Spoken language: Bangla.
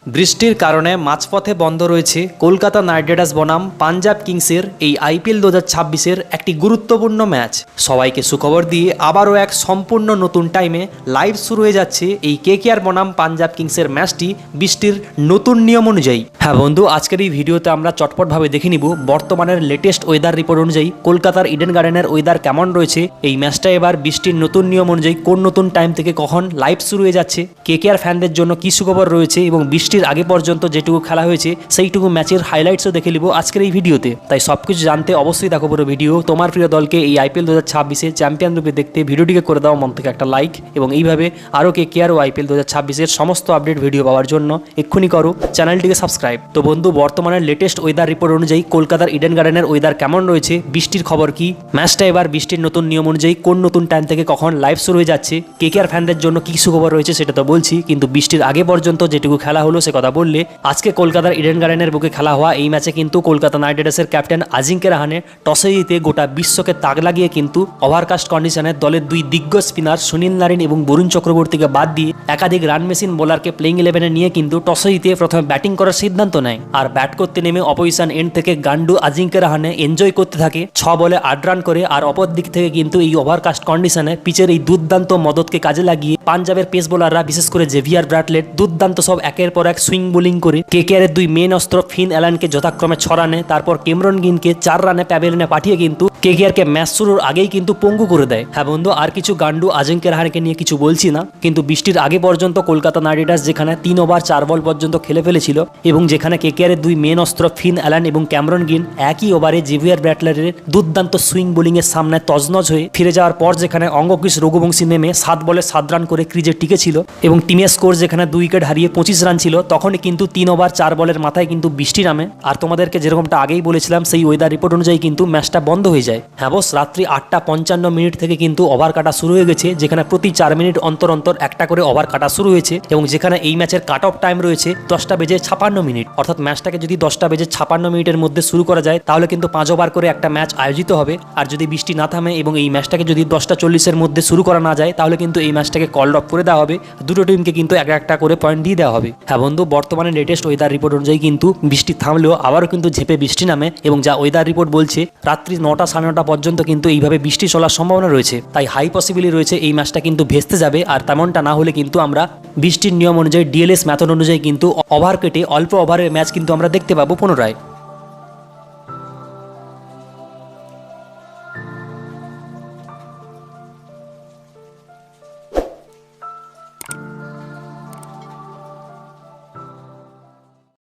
বৃষ্টির কারণে মাঝপথে বন্ধ রয়েছে কলকাতা নাইট রাইডার্স বনাম পাঞ্জাব কিংসের এই আইপিএল 2026-এর একটি গুরুত্বপূর্ণ ম্যাচ। সবাইকে সুখবর দিয়ে আবারও এক সম্পূর্ণ নতুন টাইমে লাইভ শুরু হয়ে যাচ্ছে এই কেকেআর বনাম পাঞ্জাব কিংসের ম্যাচটি বৃষ্টির নতুন নিয়ম অনুযায়ী। হ্যাঁ বন্ধু, আজকের এই ভিডিওতে আমরা চটপটভাবে দেখে নিব বর্তমানের লেটেস্ট ওয়েদার রিপোর্ট অনুযায়ী কলকাতার ইডেন গার্ডেনের ওয়েদার কেমন রয়েছে, এই ম্যাচটা এবার বৃষ্টির নতুন নিয়ম অনুযায়ী কোন নতুন টাইম থেকে কখন লাইভ শুরু হয়ে যাচ্ছে, কেকেআর ফ্যানদের জন্য কী সুখবর রয়েছে এবং বৃষ্টির আগে পর্যন্ত যেটুকু খেলা হয়েছে সেইটুকু ম্যাচের হাইলাইটসও দেখে নিব আজকের এই ভিডিওতে। তাই সবকিছু জানতে অবশ্যই দেখো পুরো ভিডিও। তোমার প্রিয় দলকে এই আইপিএল 2026-এ চ্যাম্পিয়ন রূপে দেখতে ভিডিওটিকে করে দাও মন থেকে একটা লাইক, এবং এইভাবে আরও কেকেআর ও আইপিএল 2026-এর সমস্ত আপডেট ভিডিও পাওয়ার জন্য এক্ষুনি করো চ্যানেলটিকে সাবস্ক্রাইব। তো বন্ধু, বর্তমানের লেটেস্ট ওয়েদার রিপোর্ট অনুযায়ী কলকাতার ইডেন গার্ডেনের ওয়েদার কেমন রয়েছে, বৃষ্টির খবর কি, ম্যাচটা এবার বৃষ্টির নতুন নিয়ম অনুযায়ী কোন নতুন টাইম থেকে কখন লাইভ শুরু হয়ে যাচ্ছে, কেকেআর ফ্যানদের জন্য কী সুখবর রয়েছে সেটা তো বলছি, কিন্তু বৃষ্টির আগে পর্যন্ত যেটুকু খেলা হলো সে কথা বললে আজকে কলকাতার ইডেন গার্ডেনের বুকে খেলা হওয়া এই ম্যাচে কিন্তু কলকাতা নাইট রাইডার্সের ক্যাপ্টেন আজিঙ্কে রাহানে টসে জিতে গোটা বিশ্বকে তাক লাগিয়ে কিন্তু ওভারকাস্ট কন্ডিশনে দলের দুই দিগ্গজ স্পিনার সুনীল নারিন এবং বরুণ চক্রবর্তীকে বাদ দিয়ে একাধিক রান মেশিন বোলারকে প্লেইং 11-এ নিয়ে কিন্তু টসে জিতে প্রথমে ব্যাটিং করার সিদ্ধান্ত নেয়। আর ব্যাট করতে নেমে অপোজিশন এন্ড থেকে গান্ডু আজিঙ্কে রাহানে এনজয় করতে থাকে, 6 বলে 8 রান করে। আর অপর দিক থেকে কিন্তু এই ওভারকাস্ট কন্ডিশনে পিচের এই দুর্দান্ত মদতকে কাজে লাগিয়ে পাঞ্জাবের পেস বোলাররা বিশেষ করে জেভিয়ার ব্র্যাটলেট দুর্দান্ত সব একের পর এক সুইং বোলিং করে কেকেআরের দুই মেন অস্ত্র ফিন অ্যালানকে যথাক্রমে 6 রানে, তারপর ক্যামেরন গ্রিনকে 4 রানে প্যাভিলিয়নে পাঠিয়ে কিন্তু কেকেআরকে ম্যাচ শুরুর আগেই কিন্তু পঙ্গু করে দেয়। হ্যাঁ বন্ধু, আর কিছু গান্ডু আজিঙ্কে রাহানেকে নিয়ে কিছু বলছি না, কিন্তু বৃষ্টির আগে পর্যন্ত কলকাতা নাইট রাইডার্স যেখানে 3 ওভার 4 বল পর্যন্ত খেলে ফেলেছিল এবং যেখানে কেকেআরের দুই মেন অস্ত্র ফিন অ্যালান এবং ক্যামেরন গ্রিন একই ওভারে জেভিয়ার ব্র্যাটলারের দুর্দান্ত সুইং বোলিংয়ের সামনে তজনজ হয়ে ফিরে যাওয়ার পর যেখানে অঙ্গকৃষ রঘুবংশী নেমে 7 বলে 7 রান করে ক্রিজে টিকেছিল এবং টিমের স্কোর যেখানে 2 উইকেট হারিয়ে 25 রান ছিল, তখনই কিন্তু 3 ওভার 4 বলের মাথায় কিন্তু বৃষ্টি নামে। আর তোমাদেরকে যেরকমটা আগেই বলেছিলাম সেই ওয়েদার রিপোর্ট অনুযায়ী কিন্তু ম্যাচটা বন্ধ হয়ে যায়। হ্যাঁ বস, রাত্রি 8:55 থেকে কিন্তু ওভার কাটা শুরু হয়ে গেছে, যেখানে প্রতি 4 মিনিট অন্তর অন্তর একটা করে ওভার কাটা শুরু হয়েছে এবং যেখানে এই ম্যাচের কাট অফ টাইম রয়েছে 10:56 অর্থাৎ ম্যাচটাকে যদি 10:56 মধ্যে শুরু করা যায় তাহলে কিন্তু 5 ওভার করে একটা ম্যাচ আয়োজিত হবে। আর যদি বৃষ্টি না থামে এবং এই ম্যাচটাকে যদি 10:40 মধ্যে শুরু করা না যায় তাহলে কিন্তু এই ম্যাচটাকে কল অফ করে দেওয়া হবে, দুটো টিমকে কিন্তু একটা করে পয়েন্ট দিয়ে দেওয়া হবে। হ্যাঁ বন্ধু, বর্তমানে লেটেস্ট ওয়েদার রিপোর্ট অনুযায়ী কিন্তু বৃষ্টি থামলেও আবারও কিন্তু ঝেপে বৃষ্টি নামে এবং যা ওয়েদার রিপোর্ট বলছে রাত্রি 9টা 9:30 পর্যন্ত কিন্তু এইভাবে বৃষ্টি চলার সম্ভাবনা রয়েছে। তাই হাই পসিবিলিটি রয়েছে এই ম্যাচটা কিন্তু ভেস্তে যাবে। আর তেমনটা না হলে কিন্তু আমরা বৃষ্টির নিয়ম অনুযায়ী ডিএলএস মেথড অনুযায়ী কিন্তু ওভার কেটে অল্প ওভারের ম্যাচ কিন্তু আমরা দেখতে পাবো পুনরায়।